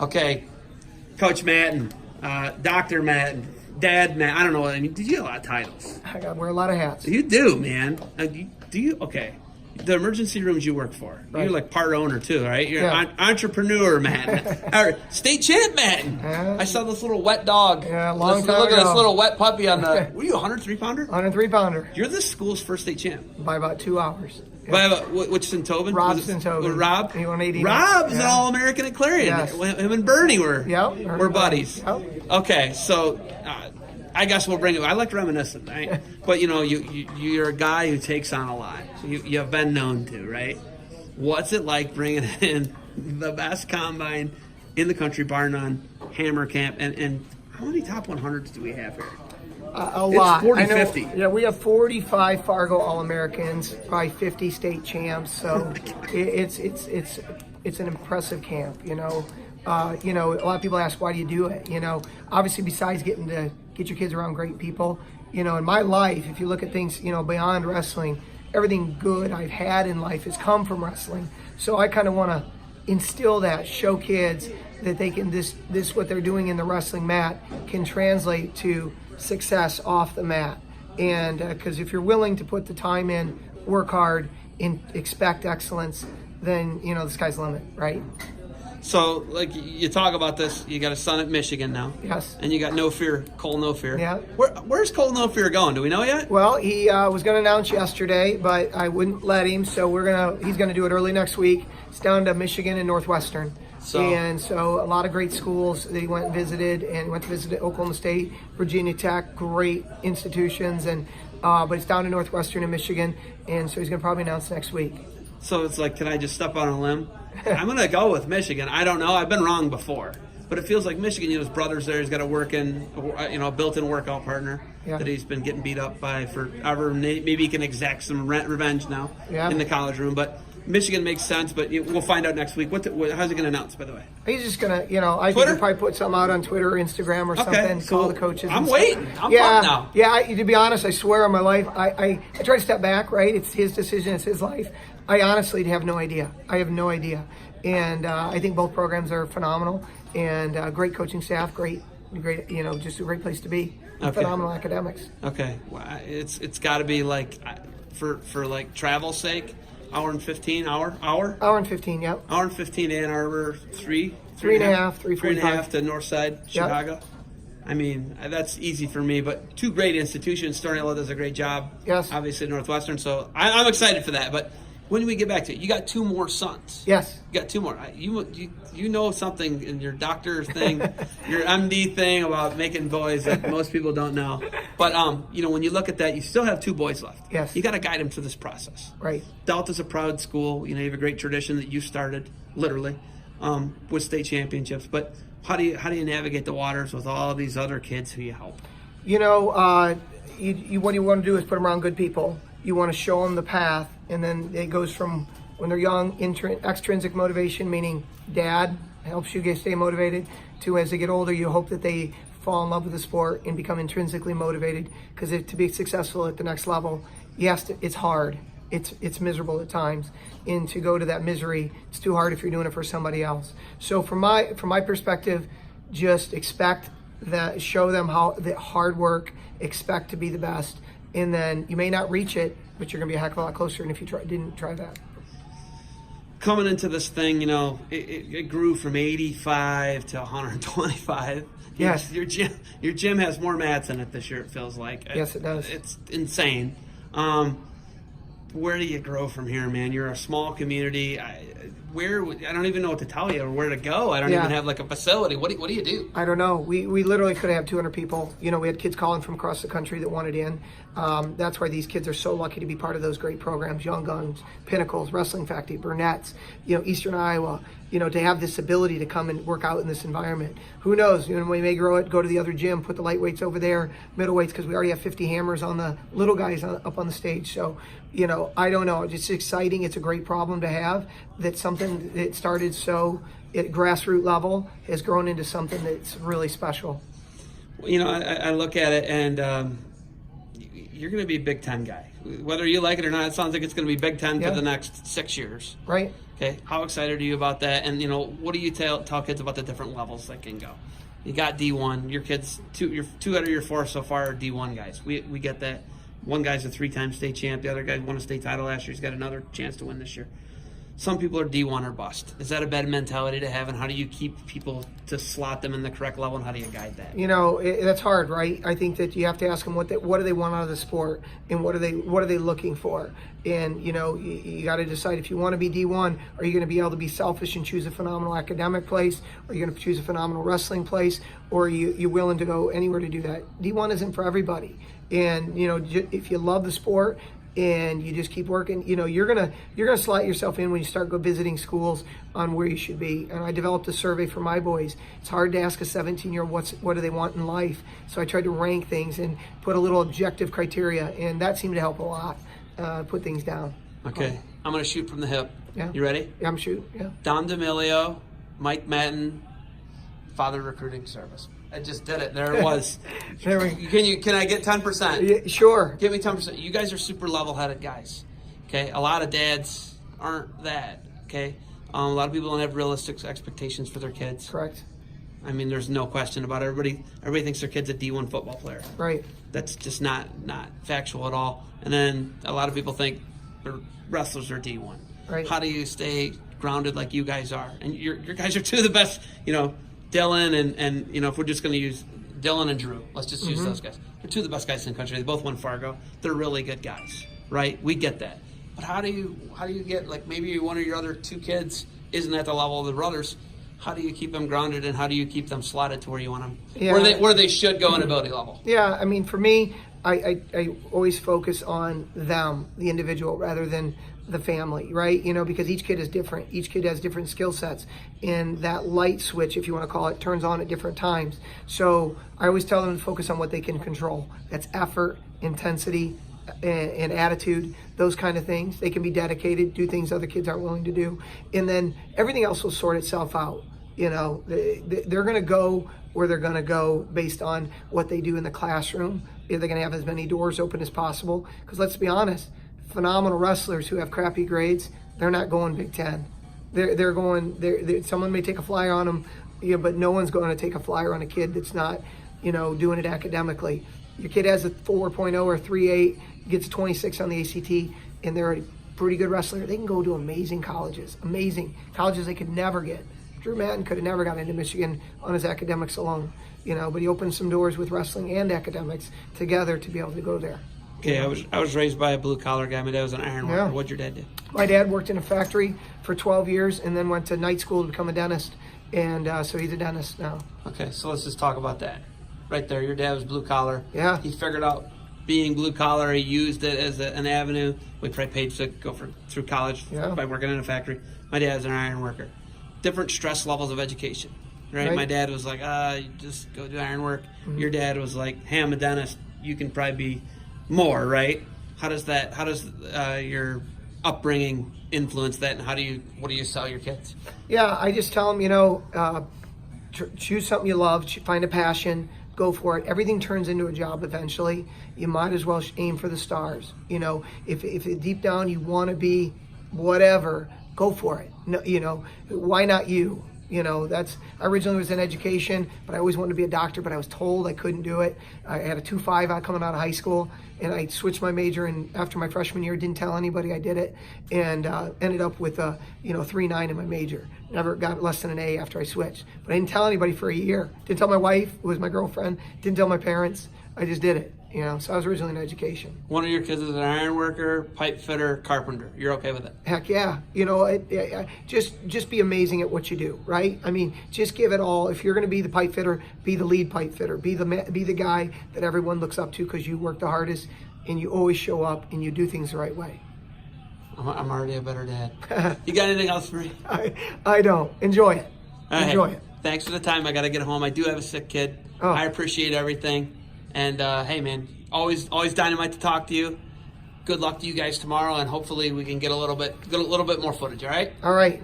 Okay, Coach Mattin, Dr. Mattin, Dad Mattin. I don't know what I mean. Did you have a lot of titles? I got to wear a lot of hats. You do, man. Do you? Okay. The emergency rooms you work for, right. You're like part owner too, right? You're an entrepreneur, Mattin. Or state champ, Mattin. I saw this little wet dog. Yeah, long time Look ago. at this little wet puppy on the. Were you a 103-pounder? 103-pounder. You're the school's first state champ. By about 2 hours. Yeah. By about, which Tobin? Tobin. Rob? He won 80. Rob's an All-American at Clarion. Yes. Him and Bernie were buddies. Yep. Okay, so I guess we'll bring it. I like reminiscing, right? But you're a guy who takes on a lot. You've been known to, right? What's it like bringing in the best combine in the country, bar none, Hammer Camp, and how many top 100s do we have here? A lot. 40, 50. Yeah, we have 45 Fargo All-Americans, probably 50 state champs. So it's an impressive camp. A lot of people ask, why do you do it? Obviously, besides getting to get your kids around great people, in my life, if you look at things, beyond wrestling, everything good I've had in life has come from wrestling. So I kind of want to instill that, show kids that they can this what they're doing in the wrestling mat can translate to success off the mat. And because if you're willing to put the time in, work hard, and expect excellence, then the sky's the limit, right? So, like you talk about this, you got a son at Michigan now. Yes. And you got Cole No Fear. Yeah. Where's Cole No Fear going? Do we know yet? Well, he was going to announce yesterday, but I wouldn't let him. So he's going to do it early next week. It's down to Michigan and Northwestern. So a lot of great schools that he went and visited, and went to visit Oklahoma State, Virginia Tech, great institutions, and but it's down to Northwestern and Michigan, and so he's going to probably announce next week. So it's like, can I just step on a limb? I'm going to go with Michigan. I don't know. I've been wrong before. But it feels like Michigan, his brother's there. He's got a built-in workout partner that he's been getting beat up by forever. Maybe he can exact some revenge now in the college room. But Michigan makes sense, but we'll find out next week. How's he going to announce, by the way? He's just going to, I think he'll probably put something out on Twitter or Instagram or something, call the coaches. I'm waiting. I'm pumped now. Yeah, to be honest, I swear on my life, I try to step back, right? It's his decision. It's his life. I honestly have no idea. I have no idea. And I think both programs are phenomenal, and great coaching staff, great, just a great place to be. Phenomenal academics. Okay, well, it's got to be like for like travel sake, hour and 15, hour and 15, yep. Hour and 15 to Ann Arbor, three and a half to Northside Chicago. Yep. I mean, that's easy for me, but two great institutions. Stony Hollow does a great job. Yes. Obviously Northwestern, so I'm excited for that. But when do we get back to it? You got two more sons. Yes. You got two more. You know something in your doctor thing, your MD thing about making boys that most people don't know. But when you look at that, you still have two boys left. Yes. You got to guide them through this process. Right. Delta's a proud school. You have a great tradition that you started, literally, with state championships. But how do you navigate the waters with all these other kids who you help? What you want to do is put them around good people. You want to show them the path, and then it goes from when they're young, extrinsic motivation, meaning dad helps you stay motivated, to as they get older, you hope that they fall in love with the sport and become intrinsically motivated. Because to be successful at the next level, it's hard. It's miserable at times, and to go to that misery, it's too hard if you're doing it for somebody else. So from my perspective, just expect that, show them how the hard work, expect to be the best, and then you may not reach it, but you're gonna be a heck of a lot closer than if you didn't try that. Coming into this thing, it grew from 85 to 125. Yes. Your gym has more mats in it this year, it feels like. Yes, it does. It's insane. Where do you grow from here, man? You're a small community. I don't even know what to tell you or where to go. I don't even have like a facility. What do you do? I don't know. We literally could have 200 people. We had kids calling from across the country that wanted in. That's why these kids are so lucky to be part of those great programs: Young Guns, Pinnacles, Wrestling Factory, Burnett's, Eastern Iowa. To have this ability to come and work out in this environment. Who knows? We may grow it, go to the other gym, put the lightweights over there, middleweights, because we already have 50 hammers on the little guys up on the stage. So, I don't know. It's just exciting. It's a great problem to have. That something that started so at grassroots level has grown into something that's really special. I look at it, and you're going to be a Big Ten guy. Whether you like it or not, it sounds like it's going to be Big Ten for the next 6 years. Right. Okay, how excited are you about that? And what do you tell kids about the different levels that can go? You got D1. Your kids, two out of your 4 so far are D1 guys. We get that. One guy's a 3-time state champ. The other guy won a state title last year. He's got another chance to win this year. Some people are D1 or bust. Is that a bad mentality to have? And how do you keep people to slot them in the correct level? And how do you guide that? That's hard, right? I think that you have to ask them what do they want out of the sport, and what are they looking for. And you got to decide, if you want to be D1, are you going to be able to be selfish and choose a phenomenal academic place? Are you going to choose a phenomenal wrestling place? Or are you willing to go anywhere to do that? D1 isn't for everybody. And if you love the sport and you just keep working, you're gonna slot yourself in when you start visiting schools on where you should be. And I developed a survey for my boys. It's hard to ask a 17-year-old what do they want in life. So I tried to rank things and put a little objective criteria, and that seemed to help a lot. Put things down. Okay, I'm gonna shoot from the hip. Yeah. You ready? Yeah, I'm shooting. Yeah. Don D'Amelio, Mike Mattin, Father Recruiting Service. I just did it. There it was. There we go. Can I get 10%? Yeah, sure. Give me 10%. You guys are super level-headed guys. Okay, a lot of dads aren't that. Okay, a lot of people don't have realistic expectations for their kids. Correct. I mean, there's no question about it. Everybody thinks their kid's a D1 football player. Right. That's just not factual at all. And then a lot of people think their wrestlers are D1. Right. How do you stay grounded like you guys are? And your guys are two of the best, Dylan and if we're just going to use Dylan and Drew, let's just use those guys. They're two of the best guys in the country. They both won Fargo. They're really good guys, right? We get that. But how do you get, like, maybe one of your other 2 kids isn't at the level of the brothers? How do you keep them grounded, and how do you keep them slotted to where you want them? Yeah. Where they should go in ability level? Yeah, I mean, for me, I always focus on them, the individual, rather than the family, right? Because each kid is different. Each kid has different skill sets, and that light switch, if you want to call it, turns on at different times. So I always tell them to focus on what they can control. That's effort, intensity, and attitude, those kind of things. They can be dedicated, do things other kids aren't willing to do, and then everything else will sort itself out. They're going to go where they're going to go based on what they do in the classroom. They're going to have as many doors open as possible, because let's be honest, phenomenal wrestlers who have crappy grades, they're not going Big Ten. They're going. Someone may take a flyer on them, but no one's going to take a flyer on a kid that's not, doing it academically. Your kid has a 4.0 or 3.8, gets a 26 on the ACT, and they're a pretty good wrestler. They can go to amazing colleges they could never get. Drew Mattin could have never got into Michigan on his academics alone, but he opened some doors with wrestling and academics together to be able to go there. Okay, I was raised by a blue-collar guy. My dad was an iron worker. Yeah. What'd your dad do? My dad worked in a factory for 12 years and then went to night school to become a dentist, and so he's a dentist now. Okay, so let's just talk about that. Right there, your dad was blue-collar. Yeah. He figured out being blue-collar. He used it as an avenue. We probably paid to go through college by working in a factory. My dad's an iron worker. Different stress levels of education, right? My dad was like, you just go do iron work. Mm-hmm. Your dad was like, hey, I'm a dentist. You can probably be more, right? How does your upbringing influence that, and what do you tell your kids? Yeah, I just tell them, choose something you love, find a passion, go for it. Everything turns into a job eventually. You might as well aim for the stars. If deep down you want to be whatever, go for it. No, why not you? I originally was in education, but I always wanted to be a doctor, but I was told I couldn't do it. I had a 2.5 coming out of high school, and I switched my major, and after my freshman year, didn't tell anybody I did it, and ended up with a 3.9 in my major. Never got less than an A after I switched. But I didn't tell anybody for a year. Didn't tell my wife, who was my girlfriend. Didn't tell my parents. I just did it. So I was originally in education. One of your kids is an iron worker, pipe fitter, carpenter. You're okay with it? Heck yeah. Just be amazing at what you do, right? I mean, just give it all. If you're going to be the pipe fitter, be the lead pipe fitter. Be the guy that everyone looks up to because you work the hardest and you always show up and you do things the right way. I'm already a better dad. You got anything else for me? I don't. Enjoy it. Enjoy it. Thanks for the time. I got to get home. I do have a sick kid. Oh. I appreciate everything. And hey, man, always dynamite to talk to you. Good luck to you guys tomorrow, and hopefully we can get a little bit more footage. All right. All right.